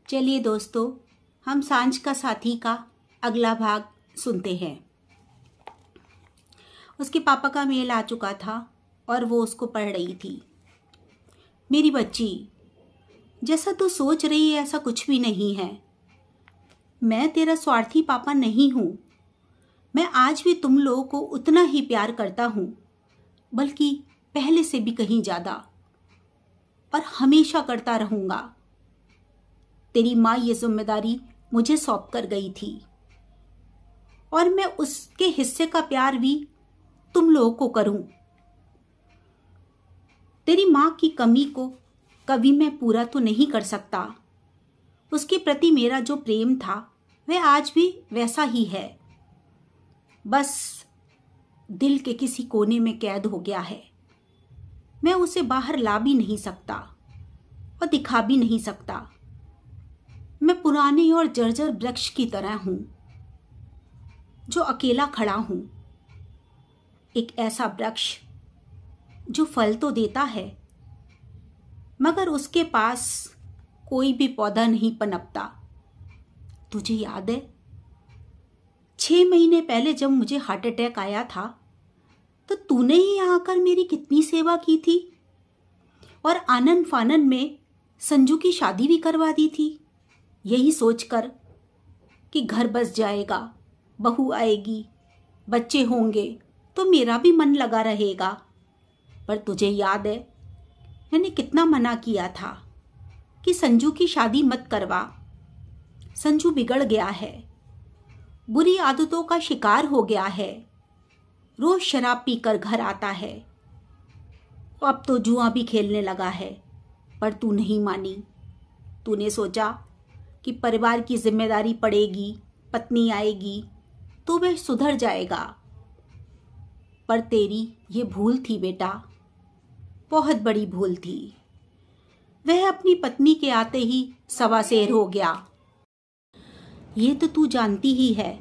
चलिए दोस्तों, हम सांझ का साथी का अगला भाग सुनते हैं। उसके पापा का मेल आ चुका था और वो उसको पढ़ रही थी। मेरी बच्ची, जैसा तू सोच रही है ऐसा कुछ भी नहीं है। मैं तेरा स्वार्थी पापा नहीं हूँ। मैं आज भी तुम लोगों को उतना ही प्यार करता हूँ, बल्कि पहले से भी कहीं ज़्यादा, और हमेशा करता रहूँगा। तेरी माँ ये जिम्मेदारी मुझे सौंप कर गई थी और मैं उसके हिस्से का प्यार भी तुम लोगों को करूं। तेरी माँ की कमी को कभी मैं पूरा तो नहीं कर सकता। उसके प्रति मेरा जो प्रेम था वह आज भी वैसा ही है, बस दिल के किसी कोने में कैद हो गया है। मैं उसे बाहर ला भी नहीं सकता और दिखा भी नहीं सकता। मैं पुराने और जर्जर वृक्ष की तरह हूं जो अकेला खड़ा हूं। एक ऐसा वृक्ष जो फल तो देता है, मगर उसके पास कोई भी पौधा नहीं पनपता। तुझे याद है 6 महीने पहले जब मुझे हार्ट अटैक आया था तो तूने ही आकर मेरी कितनी सेवा की थी और आनन फानन में संजू की शादी भी करवा दी थी, यही सोचकर कि घर बस जाएगा, बहू आएगी, बच्चे होंगे तो मेरा भी मन लगा रहेगा। पर तुझे याद है मैंने कितना मना किया था कि संजू की शादी मत करवा। संजू बिगड़ गया है, बुरी आदतों का शिकार हो गया है, रोज शराब पीकर घर आता है, अब तो जुआ भी खेलने लगा है। पर तू नहीं मानी। तूने सोचा कि परिवार की जिम्मेदारी पड़ेगी, पत्नी आएगी तो वह सुधर जाएगा। पर तेरी ये भूल थी बेटा, बहुत बड़ी भूल थी। वह अपनी पत्नी के आते ही सवासेर हो गया। ये तो तू जानती ही है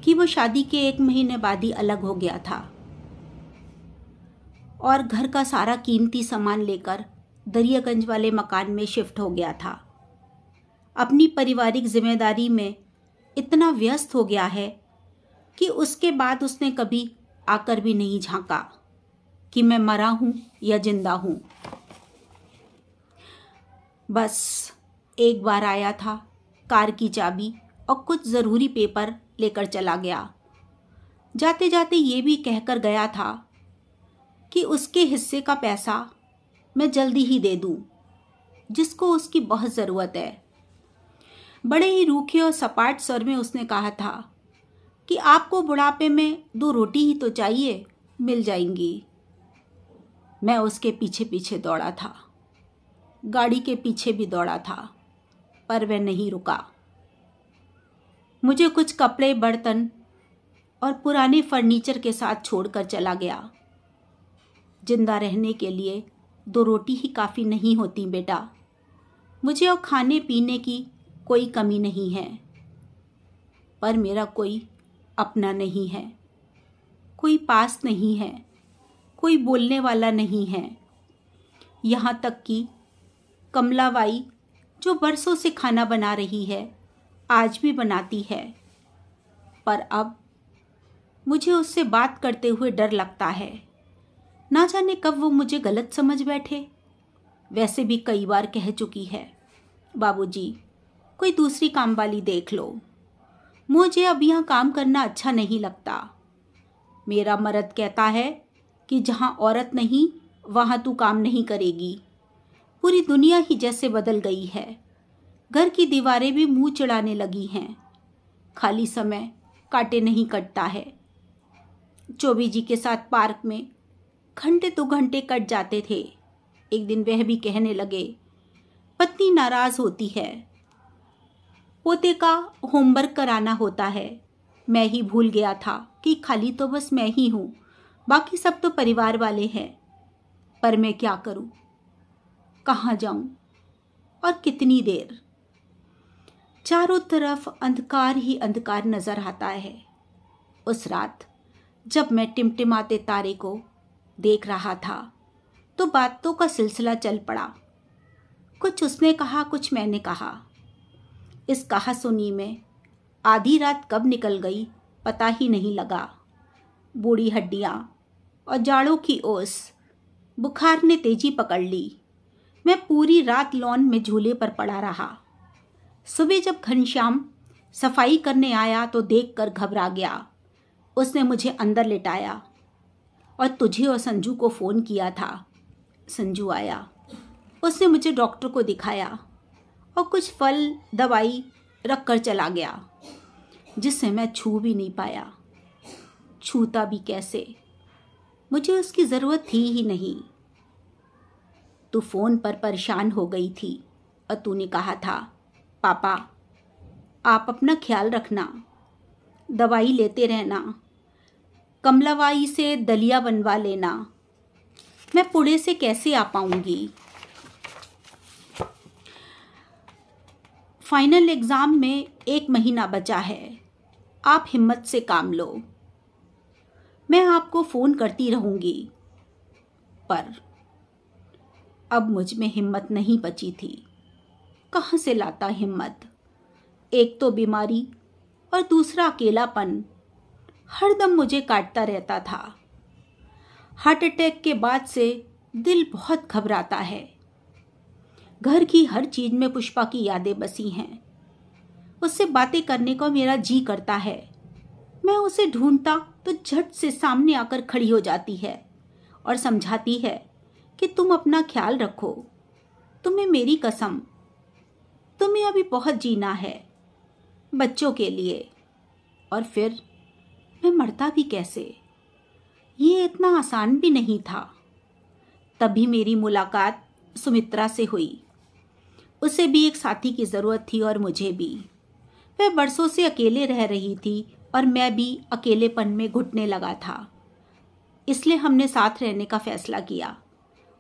कि वो शादी के 1 महीने बाद ही अलग हो गया था और घर का सारा कीमती सामान लेकर दरियागंज वाले मकान में शिफ्ट हो गया था। अपनी पारिवारिक जिम्मेदारी में इतना व्यस्त हो गया है कि उसके बाद उसने कभी आकर भी नहीं झांका कि मैं मरा हूं या जिंदा हूं। बस एक बार आया था, कार की चाबी और कुछ ज़रूरी पेपर लेकर चला गया। जाते जाते ये भी कहकर गया था कि उसके हिस्से का पैसा मैं जल्दी ही दे दूं, जिसको उसकी बहुत ज़रूरत है। बड़े ही रूखे और सपाट स्वर में उसने कहा था कि आपको बुढ़ापे में 2 रोटी ही तो चाहिए, मिल जाएंगी। मैं उसके पीछे पीछे दौड़ा था, गाड़ी के पीछे भी दौड़ा था, पर वह नहीं रुका। मुझे कुछ कपड़े, बर्तन और पुराने फर्नीचर के साथ छोड़कर चला गया। जिंदा रहने के लिए 2 रोटी ही काफ़ी नहीं होती बेटा। मुझे और खाने पीने की कोई कमी नहीं है, पर मेरा कोई अपना नहीं है, कोई पास नहीं है, कोई बोलने वाला नहीं है। यहाँ तक कि कमलाबाई जो बरसों से खाना बना रही है आज भी बनाती है, पर अब मुझे उससे बात करते हुए डर लगता है। ना जाने कब वो मुझे गलत समझ बैठे। वैसे भी कई बार कह चुकी है, बाबूजी कोई दूसरी काम वाली देख लो, मुझे अब यहाँ काम करना अच्छा नहीं लगता। मेरा मर्द कहता है कि जहाँ औरत नहीं वहाँ तू काम नहीं करेगी। पूरी दुनिया ही जैसे बदल गई है, घर की दीवारें भी मुंह चिढ़ाने लगी हैं। खाली समय काटे नहीं कटता है। चौबी जी के साथ पार्क में घंटे तो घंटे कट जाते थे। एक दिन वह भी कहने लगे, पत्नी नाराज होती है, पोते का होमवर्क कराना होता है। मैं ही भूल गया था कि खाली तो बस मैं ही हूँ, बाकी सब तो परिवार वाले हैं। पर मैं क्या करूँ, कहाँ जाऊँ और कितनी देर। चारों तरफ अंधकार ही अंधकार नजर आता है। उस रात जब मैं टिमटिमाते तारे को देख रहा था तो बातों का सिलसिला चल पड़ा। कुछ उसने कहा, कुछ मैंने कहा। इस कहासुनी में आधी रात कब निकल गई पता ही नहीं लगा। बूढ़ी हड्डियां और जाड़ों की ओस, बुखार ने तेजी पकड़ ली। मैं पूरी रात लॉन में झूले पर पड़ा रहा। सुबह जब घनश्याम सफाई करने आया तो देखकर घबरा गया। उसने मुझे अंदर लिटाया और तुझे और संजू को फ़ोन किया था। संजू आया, उसने मुझे डॉक्टर को दिखाया और कुछ फल दवाई रख कर चला गया, जिससे मैं छू भी नहीं पाया। छूता भी कैसे, मुझे उसकी ज़रूरत थी ही नहीं। तू फ़ोन पर परेशान हो गई थी और तूने कहा था, पापा आप अपना ख्याल रखना, दवाई लेते रहना, कमलाबाई से दलिया बनवा लेना। मैं पुणे से कैसे आ पाऊंगी? फाइनल एग्ज़ाम में 1 महीना बचा है। आप हिम्मत से काम लो। मैं आपको फ़ोन करती रहूंगी। पर अब मुझ में हिम्मत नहीं बची थी। कहाँ से लाता हिम्मत? एक तो बीमारी और दूसरा अकेलापन हरदम मुझे काटता रहता था। हार्ट अटैक के बाद से दिल बहुत घबराता है। घर की हर चीज में पुष्पा की यादें बसी हैं। उससे बातें करने को मेरा जी करता है। मैं उसे ढूंढता तो झट से सामने आकर खड़ी हो जाती है और समझाती है कि तुम अपना ख्याल रखो, तुम्हें मेरी कसम, तुम्हें अभी बहुत जीना है बच्चों के लिए। और फिर मैं मरता भी कैसे? ये इतना आसान भी नहीं था। तभी मेरी मुलाकात सुमित्रा से हुई। उसे भी एक साथी की ज़रूरत थी और मुझे भी। वह बरसों से अकेले रह रही थी और मैं भी अकेलेपन में घुटने लगा था। इसलिए हमने साथ रहने का फैसला किया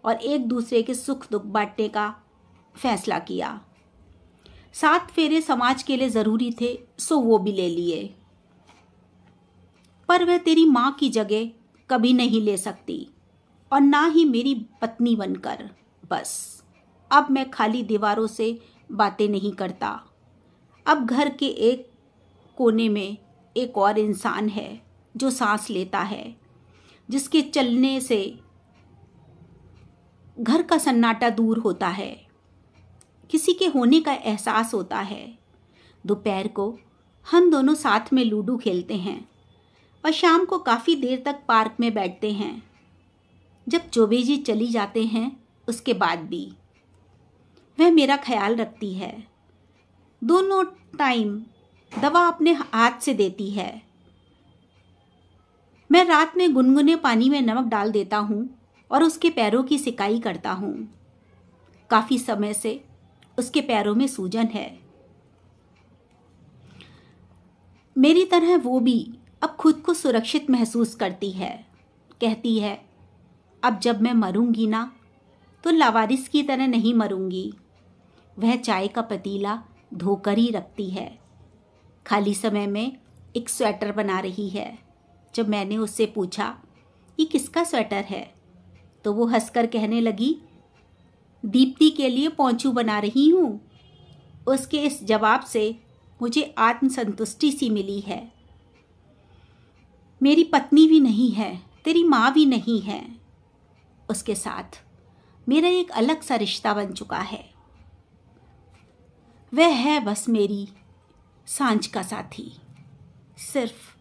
और एक दूसरे के सुख दुख बांटने का फैसला किया। 7 फेरे समाज के लिए ज़रूरी थे, सो वो भी ले लिए। पर वह तेरी माँ की जगह कभी नहीं ले सकती और ना ही मेरी पत्नी बनकर। बस अब मैं खाली दीवारों से बातें नहीं करता। अब घर के एक कोने में एक और इंसान है जो सांस लेता है, जिसके चलने से घर का सन्नाटा दूर होता है, किसी के होने का एहसास होता है। दोपहर को हम दोनों साथ में लूडो खेलते हैं और शाम को काफ़ी देर तक पार्क में बैठते हैं। जब चौबे जी चली जाते हैं उसके बाद भी वह मेरा ख्याल रखती है। दोनों टाइम दवा अपने हाथ से देती है। मैं रात में गुनगुने पानी में नमक डाल देता हूँ और उसके पैरों की सिकाई करता हूँ। काफ़ी समय से उसके पैरों में सूजन है। मेरी तरह वो भी अब खुद को सुरक्षित महसूस करती है। कहती है, अब जब मैं मरूंगी ना तो लावारिस की तरह नहीं मरूंगी। वह चाय का पतीला धोकर ही रखती है। खाली समय में एक स्वेटर बना रही है। जब मैंने उससे पूछा ये किसका स्वेटर है तो वो हंसकर कहने लगी, दीप्ति के लिए पोंचू बना रही हूँ। उसके इस जवाब से मुझे आत्मसंतुष्टि सी मिली है। मेरी पत्नी भी नहीं है, तेरी माँ भी नहीं है। उसके साथ मेरा एक अलग सा रिश्ता बन चुका है। वह है बस मेरी सांझ का साथी, सिर्फ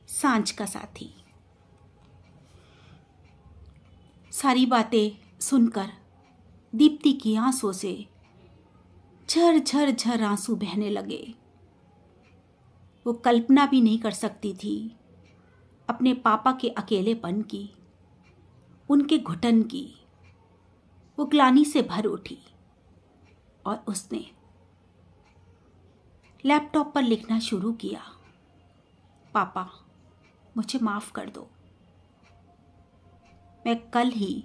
सांझ का साथी। सारी बातें सुनकर दीप्ति की आंसों से झर झर झर आंसू बहने लगे। वो कल्पना भी नहीं कर सकती थी अपने पापा के अकेलेपन की, उनके घुटन की। वो ग्लानि से भर उठी और उसने लैपटॉप पर लिखना शुरू किया, पापा मुझे माफ़ कर दो। मैं कल ही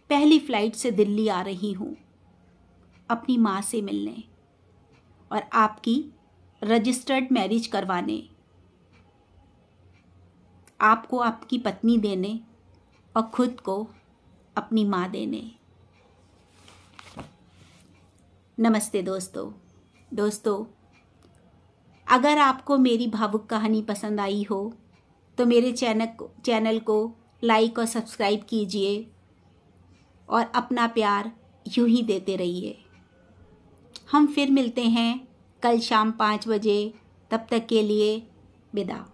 पहली फ्लाइट से दिल्ली आ रही हूँ अपनी माँ से मिलने और आपकी रजिस्टर्ड मैरिज करवाने, आपको आपकी पत्नी देने और खुद को अपनी माँ देने। नमस्ते दोस्तों। अगर आपको मेरी भावुक कहानी पसंद आई हो तो मेरे चैनल को लाइक और सब्सक्राइब कीजिए और अपना प्यार यूं ही देते रहिए। हम फिर मिलते हैं कल शाम 5 बजे। तब तक के लिए विदा।